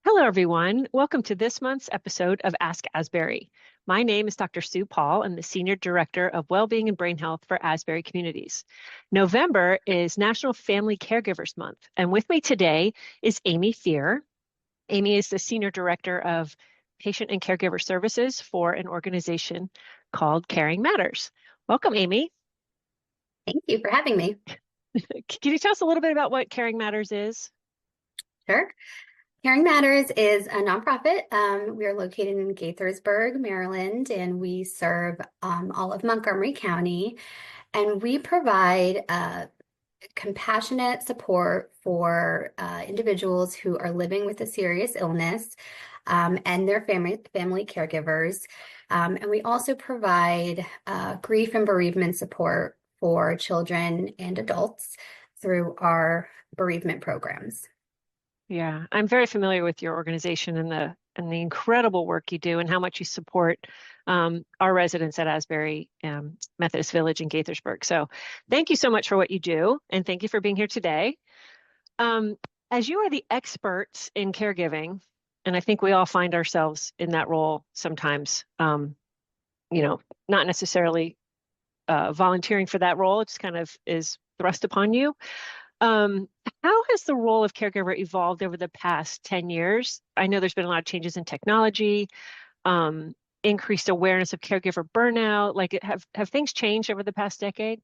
Hello, everyone. Welcome to this month's episode of Ask Asbury. My name is Dr. Sue Paul. I'm the Senior Director of Wellbeing and Brain Health for Asbury Communities. November is National Family Caregivers Month, and with me today is Amy Fear. Amy is the Senior Director of Patient and Caregiver Services for an organization called Caring Matters. Welcome, Amy. Thank you for having me. Can you tell us a little bit about what Caring Matters is? Sure. Caring Matters is a nonprofit. We are located in Gaithersburg, Maryland, and we serve all of Montgomery County. And we provide compassionate support for individuals who are living with a serious illness and their family caregivers. And we also provide grief and bereavement support for children and adults through our bereavement programs. Yeah, I'm very familiar with your organization and the incredible work you do and how much you support our residents at Asbury Methodist Village in Gaithersburg. So thank you so much for what you do, and thank you for being here today. As you are the experts in caregiving, and I think we all find ourselves in that role sometimes, not necessarily volunteering for that role, it just kind of is thrust upon you. How has the role of caregiver evolved over the past 10 years? I know there's been a lot of changes in technology, increased awareness of caregiver burnout. Have things changed over the past decade?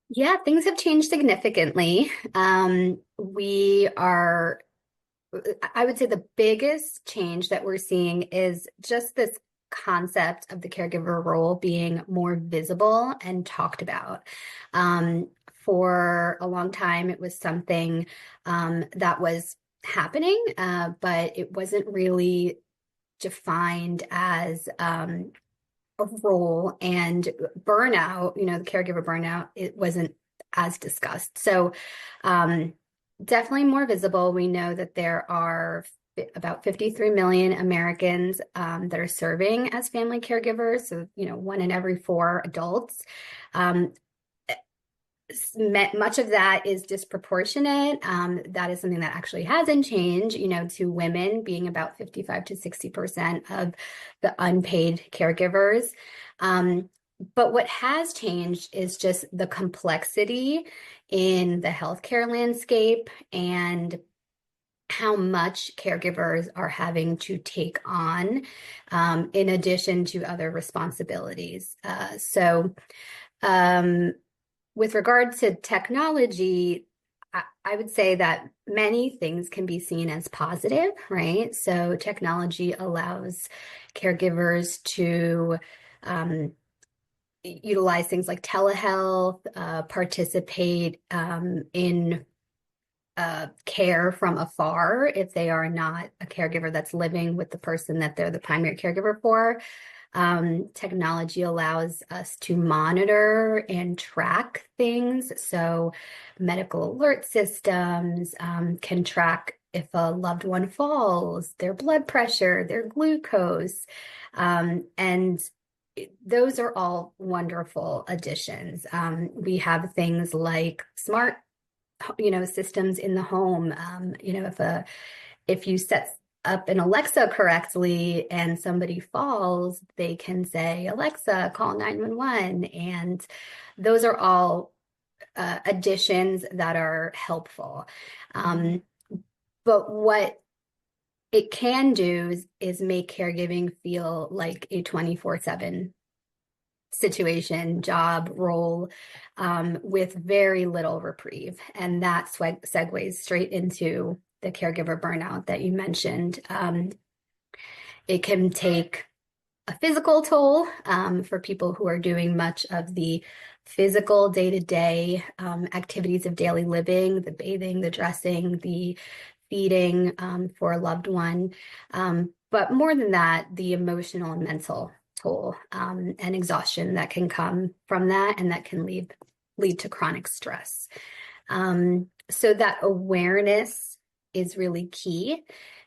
Yeah, things have changed significantly. I would say the biggest change that we're seeing is just this concept of the caregiver role being more visible and talked about. For a long time, it was something that was happening, but it wasn't really defined as a role, and burnout, the caregiver burnout, it wasn't as discussed. So definitely more visible. We know that there are about 53 million Americans that are serving as family caregivers. So, one in every four adults. Much of that is disproportionate. That is something that actually hasn't changed, to women being about 55 to 60% of the unpaid caregivers. But what has changed is just the complexity in the healthcare landscape and how much caregivers are having to take on in addition to other responsibilities. With regard to technology, I would say that many things can be seen as positive, right? So technology allows caregivers to utilize things like telehealth, participate in care from afar if they are not a caregiver that's living with the person that they're the primary caregiver for. Technology allows us to monitor and track things. So medical alert systems can track if a loved one falls, their blood pressure, their glucose, and those are all wonderful additions. We have things like smart, systems in the home. If you set up an Alexa correctly and somebody falls, they can say, Alexa, call 911. And those are all additions that are helpful. But what it can do is make caregiving feel like a 24/7 situation, job, role, with very little reprieve. And that segues straight into the caregiver burnout that you mentioned. It can take a physical toll for people who are doing much of the physical day-to-day activities of daily living, the bathing, the dressing, the feeding for a loved one. But more than that, the emotional and mental toll and exhaustion that can come from that, and that can lead to chronic stress. So that awareness is really key.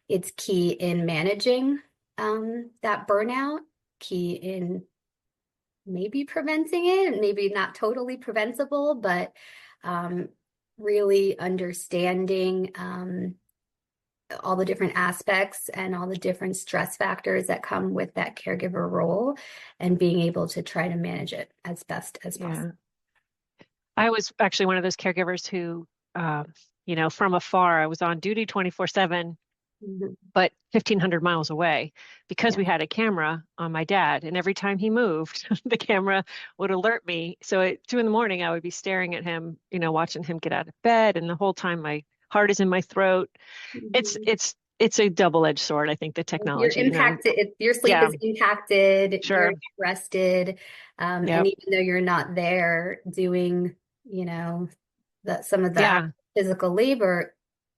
It's key in managing that burnout, key in maybe preventing it, maybe not totally preventable, but really understanding all the different aspects and all the different stress factors that come with that caregiver role and being able to try to manage it as best as possible. Yeah. I was actually one of those caregivers who, from afar, I was on duty 24/7, Mhm. but 1,500 miles away because Yeah. we had a camera on my dad. And every time he moved, the camera would alert me. So at 2 in the morning, I would be staring at him, watching him get out of bed. And the whole time my heart is in my throat. It's, Mhm. it's, it's a double-edged sword, I think, the You're technology, impacted, your sleep yeah, is impacted, you're sure. not rested. And Yep. even though you're not there doing, some of the Yeah. physical labor,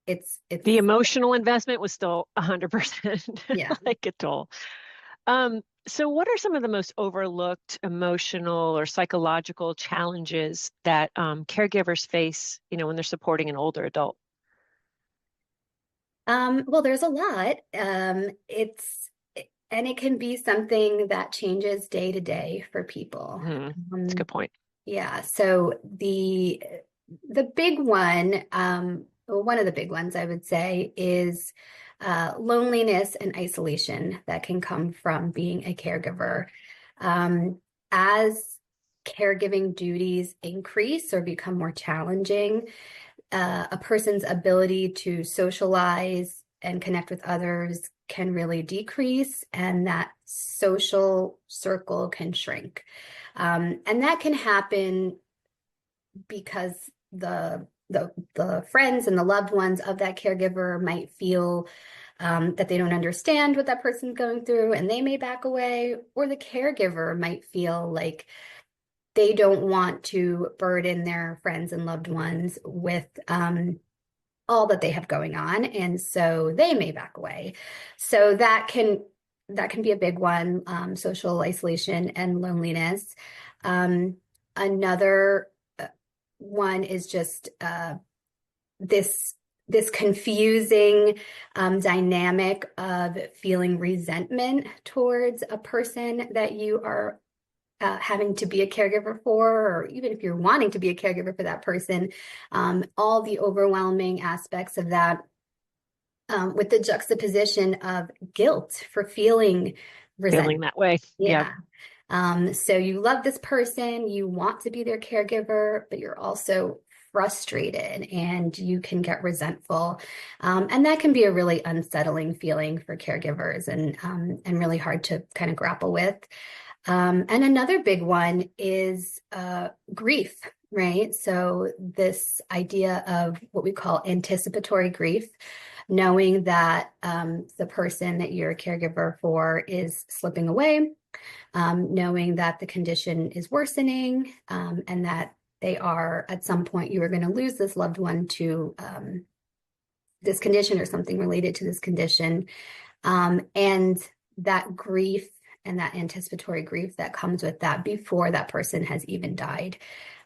The it's, emotional investment was still 100% yeah. like a toll. So what are some of the most overlooked emotional or psychological challenges that caregivers face, when they're supporting an older adult? Well, there's a lot. And it can be something that changes day to day for people. That's a Um, good point. yeah. So the big one, well, one of the big ones I would say is loneliness and isolation that can come from being a caregiver. As caregiving duties increase or become more challenging, a person's ability to socialize and connect with others can really decrease, and that social circle can shrink. And that can happen because the friends and the loved ones of that caregiver might feel that they don't understand what that person's going through, and they may back away, or the caregiver might feel like they don't want to burden their friends and loved ones with all that they have going on, and so they may back away. So that can be a big one, social isolation and loneliness. Another one is just this this confusing dynamic of feeling resentment towards a person that you are having to be a caregiver for, or even if you're wanting to be a caregiver for that person, all the overwhelming aspects of that, with the juxtaposition of guilt for feeling Feeling resentment. that way. Yep. Yeah. So you love this person, you want to be their caregiver, but you're also frustrated and you can get resentful. And that can be a really unsettling feeling for caregivers, and really hard to kind of grapple with. And another big one is grief, right? So this idea of what we call anticipatory grief, knowing that the person that you're a caregiver for is slipping away, knowing that the condition is worsening, and that they are at some point you are going to lose this loved one to this condition or something related to this condition. And that grief and that anticipatory grief that comes with that before that person has even died.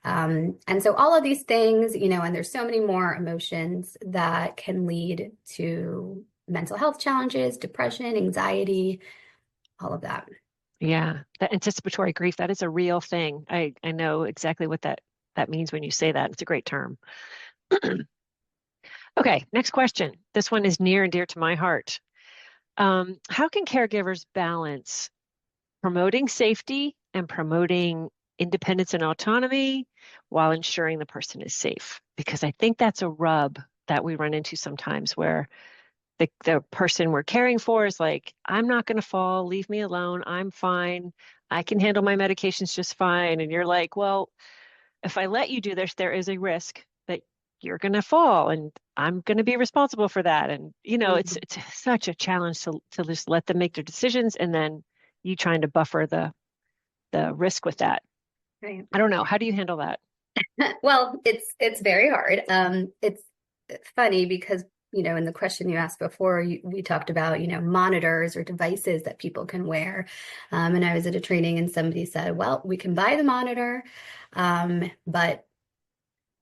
And so all of these things, and there's so many more emotions that can lead to mental health challenges, depression, anxiety, all of that. Yeah. That anticipatory grief, that is a real thing. I know exactly what that means when you say that. It's a great term. Okay, next question. This one is near and dear to my heart. How can caregivers balance promoting safety and promoting independence and autonomy while ensuring the person is safe? Because I think that's a rub that we run into sometimes where the person we're caring for is like, I'm not going to fall, leave me alone, I'm fine, I can handle my medications just fine. And you're like, well, if I let you do this, there is a risk that you're going to fall and I'm going to be responsible for that. And, it's such a challenge to just let them make their decisions and then you trying to buffer the risk with that. Right. I don't know. How do you handle that? Well, it's very hard. It's funny because, in the question you asked before, we talked about, monitors or devices that people can wear. And I was at a training and somebody said, well, we can buy the monitor, but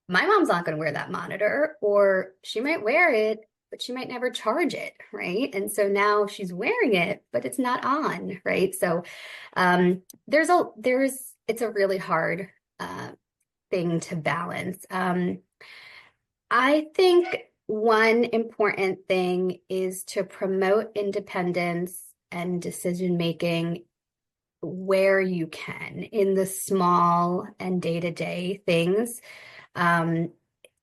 my mom's not going to wear that monitor, or she might wear it, but she might never charge it, right? And so now she's wearing it, but it's not on, right? So it's a really hard thing to balance. I think One important thing is to promote independence and decision making where you can in the small and day-to-day things. Um,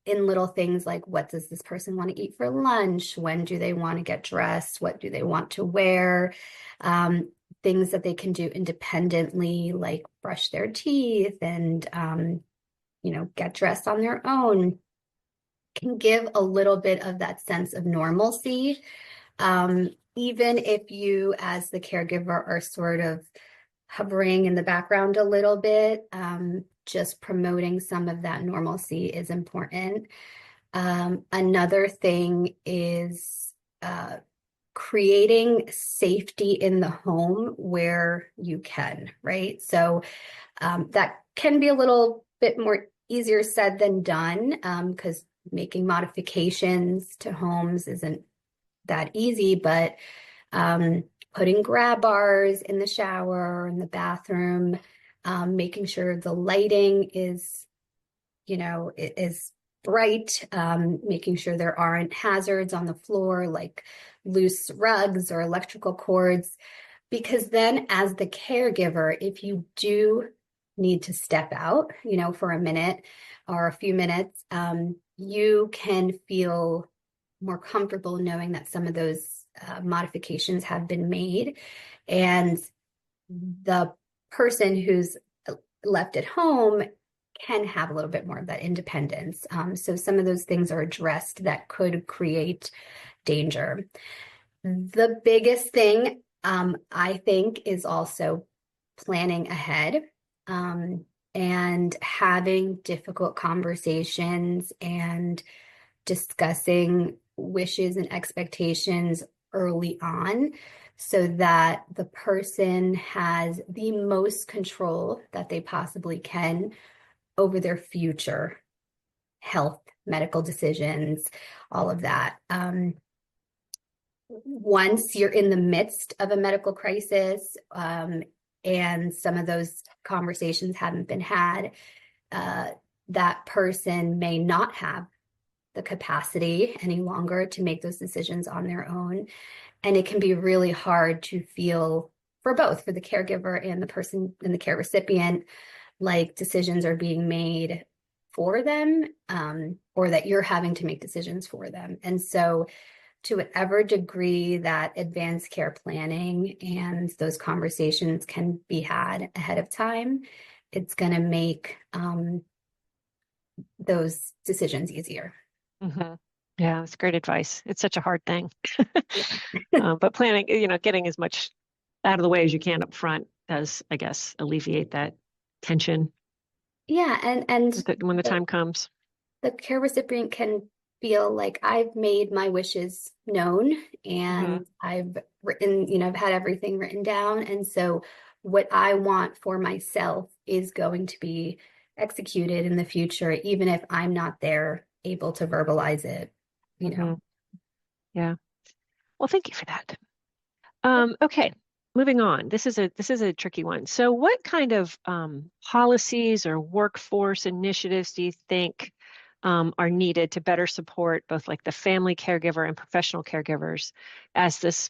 in little things like, what does this person want to eat for lunch? When do they want to get dressed? What do they want to wear? Um, Things that they can do independently, like brush their teeth and, get dressed on their own, can give a little bit of that sense of normalcy. Even if you, as the caregiver, are sort of hovering in the background a little bit, just promoting some of that normalcy is important. Another thing is creating safety in the home where you can, right? So that can be a little bit more easier said than done, because making modifications to homes isn't that easy, but putting grab bars in the shower, in the bathroom, making sure the lighting is bright, making sure there aren't hazards on the floor like loose rugs or electrical cords. Because then, as the caregiver, if you do need to step out, for a minute or a few minutes, you can feel more comfortable knowing that some of those modifications have been made. And the person who's left at home can have a little bit more of that independence. So some of those things are addressed that could create danger. The biggest thing, I think, is also planning ahead, and having difficult conversations and discussing wishes and expectations early on so that the person has the most control that they possibly can over their future health, medical decisions, all of that. Once you're in the midst of a medical crisis, and some of those conversations haven't been had, that person may not have the capacity any longer to make those decisions on their own. And it can be really hard to feel, for both, for the caregiver and the person and the care recipient, like decisions are being made for them, or that you're having to make decisions for them. And so, to whatever degree that advanced care planning and those conversations can be had ahead of time, it's going to make those decisions easier. Mm-hmm. Yeah, that's great advice. It's such a hard thing. Yeah. But planning, getting as much out of the way as you can up front does, I guess, alleviate that tension Yeah, and when the the, time comes. the care recipient can feel like, I've made my wishes known Mm-hmm. and I've written, I've had everything written down. And so what I want for myself is going to be executed in the future, even if I'm not there able to verbalize it. Mm-hmm. Yeah. Well, thank you for that. Okay, moving on. This is a tricky one. So, what kind of policies or workforce initiatives do you think are needed to better support both like the family caregiver and professional caregivers as the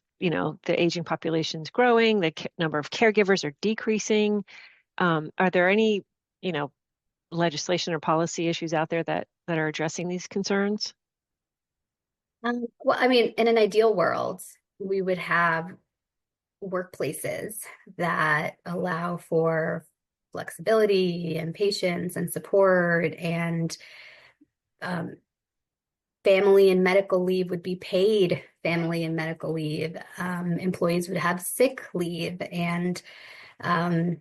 aging population is growing, the number of caregivers are decreasing? Are there any, you know, legislation or policy issues out there that are addressing these concerns? Well, I mean, in an ideal world, we would have workplaces that allow for flexibility and patience and support, and um, family and medical leave would be paid family and medical leave. Employees would have sick leave, and um,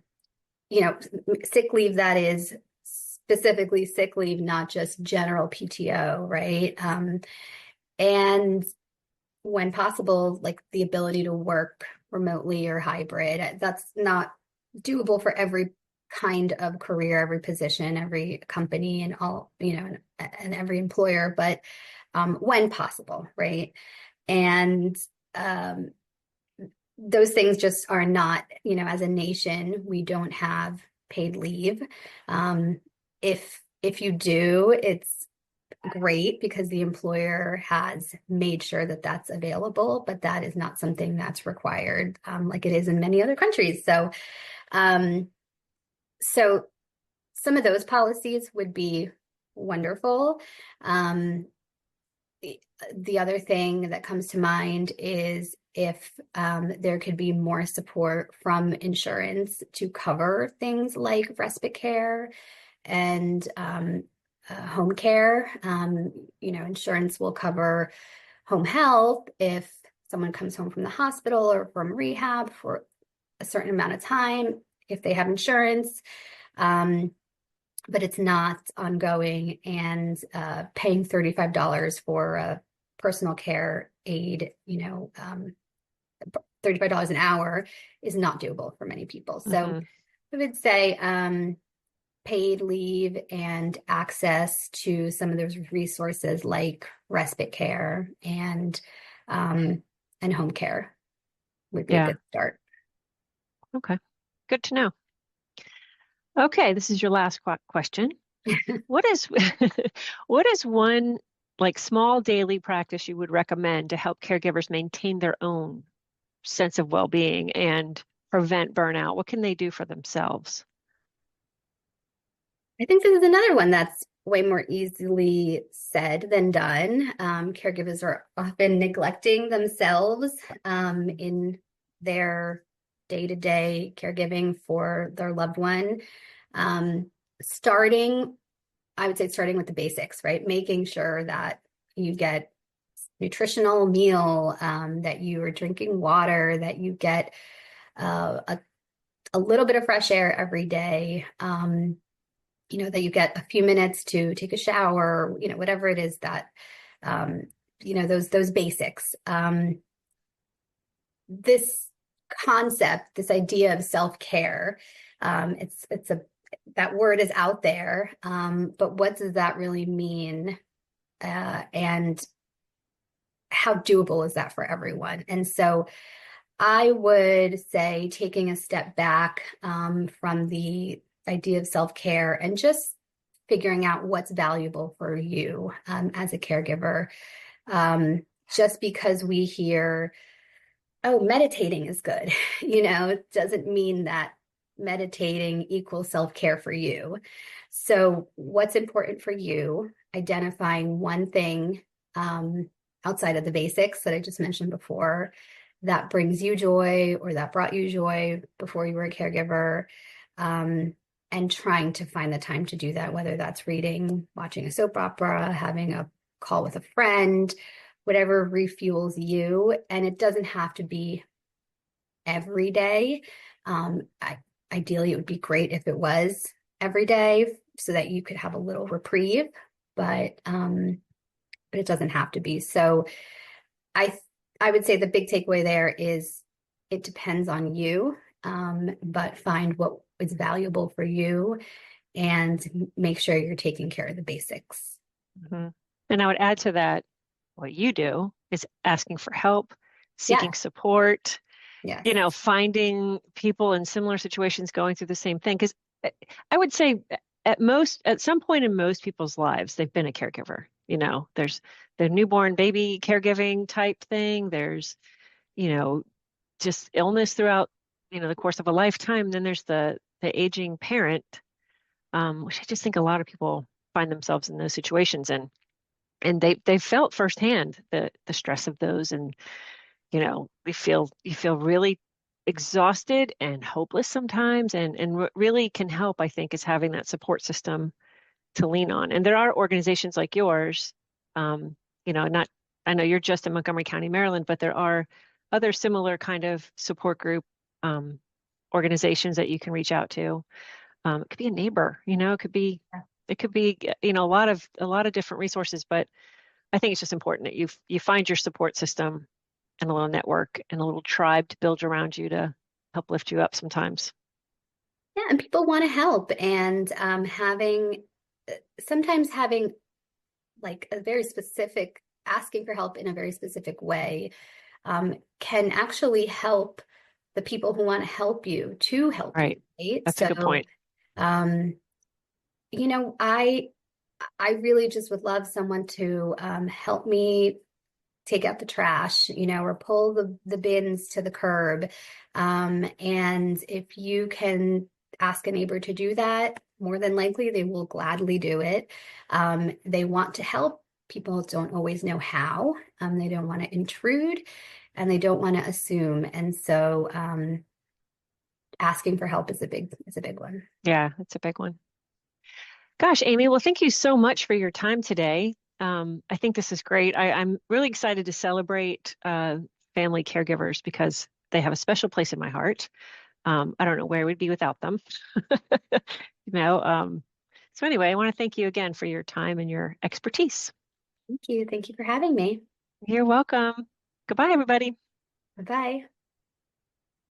sick leave that is specifically sick leave, not just general PTO, right? And when possible, like the ability to work remotely or hybrid. That's not doable for every kind of career, every position, every company, and and every employer, but when possible, right? And um, those things just are not, as a nation, we don't have paid leave. Um, if you do, it's great because the employer has made sure that that's available, but that is not something that's required, like it is in many other countries. Um, so some of those policies would be wonderful. Um, the other thing that comes to mind is if there could be more support from insurance to cover things like respite care and home care. Insurance will cover home health if someone comes home from the hospital or from rehab for a certain amount of time, if they have insurance. But it's not ongoing, and paying $35 for a personal care aide, $35 an hour is not doable for many people. So I would say paid leave and access to some of those resources like respite care and home care would be a Yeah. good start. Okay. Good to know. Okay, this is your last question. What is what is one like small daily practice you would recommend to help caregivers maintain their own sense of well-being and prevent burnout? What can they do for themselves? I think this is another one that's way more easily said than done. Caregivers are often neglecting themselves in their day-to-day caregiving for their loved one. Um, starting, I would say starting with the basics, right? Making sure that you get nutritional meal, that you are drinking water, that you get a little bit of fresh air every day. That you get a few minutes to take a shower, whatever it is that, those basics. This concept, this idea of self-care, that word is out there, but what does that really mean? And how doable is that for everyone? And so I would say taking a step back from the idea of self-care and just figuring out what's valuable for you as a caregiver. Just because we hear, oh, meditating is good, it doesn't mean that meditating equals self-care for you. So what's important for you, identifying one thing outside of the basics that I just mentioned before that brings you joy or that brought you joy before you were a caregiver, and trying to find the time to do that, whether that's reading, watching a soap opera, having a call with a friend, whatever refuels you. And it doesn't have to be every day. Ideally, it would be great if it was every day so that you could have a little reprieve, but it doesn't have to be. So I would say the big takeaway there is it depends on you, but find what is valuable for you and make sure you're taking care of the basics. Mm-hmm. And I would add to that, what you do is asking for help, Yeah. seeking support, Yes. Finding people in similar situations going through the same thing. Because I would say at some point in most people's lives, they've been a caregiver. There's the newborn baby caregiving type thing. There's, just illness throughout, the course of a lifetime. Then there's the aging parent, which I just think a lot of people find themselves in those situations, and they felt firsthand the stress of those, and you feel really exhausted and hopeless sometimes, and what really can help, I think, is having that support system to lean on. And there are organizations like yours, not I know you're just in Montgomery County, Maryland, but there are other similar kind of support group organizations that you can reach out to. It could be a neighbor, it could be a lot of different resources, but I think it's just important that you find your support system and a little network and a little tribe to build around you to help lift you up sometimes. Yeah, and people want to help, and sometimes having like a very specific asking for help in a very specific way can actually help the people who want to help you to help you, Right. right? That's a good So, point. um, I I really just would love someone to help me take out the trash, or pull the bins to the curb. And if you can ask a neighbor to do that, more than likely they will gladly do it. They want to help. People don't always know how. They don't want to intrude and they don't want to assume. And so asking for help is a big one. Yeah, it's a big one. Gosh, Amy, well, thank you so much for your time today. I think this is great. I'm really excited to celebrate family caregivers because they have a special place in my heart. I don't know where we'd be without them. You know, so anyway, I want to thank you again for your time and your expertise. Thank you. Thank you for having me. You're welcome. Goodbye, everybody. Bye bye.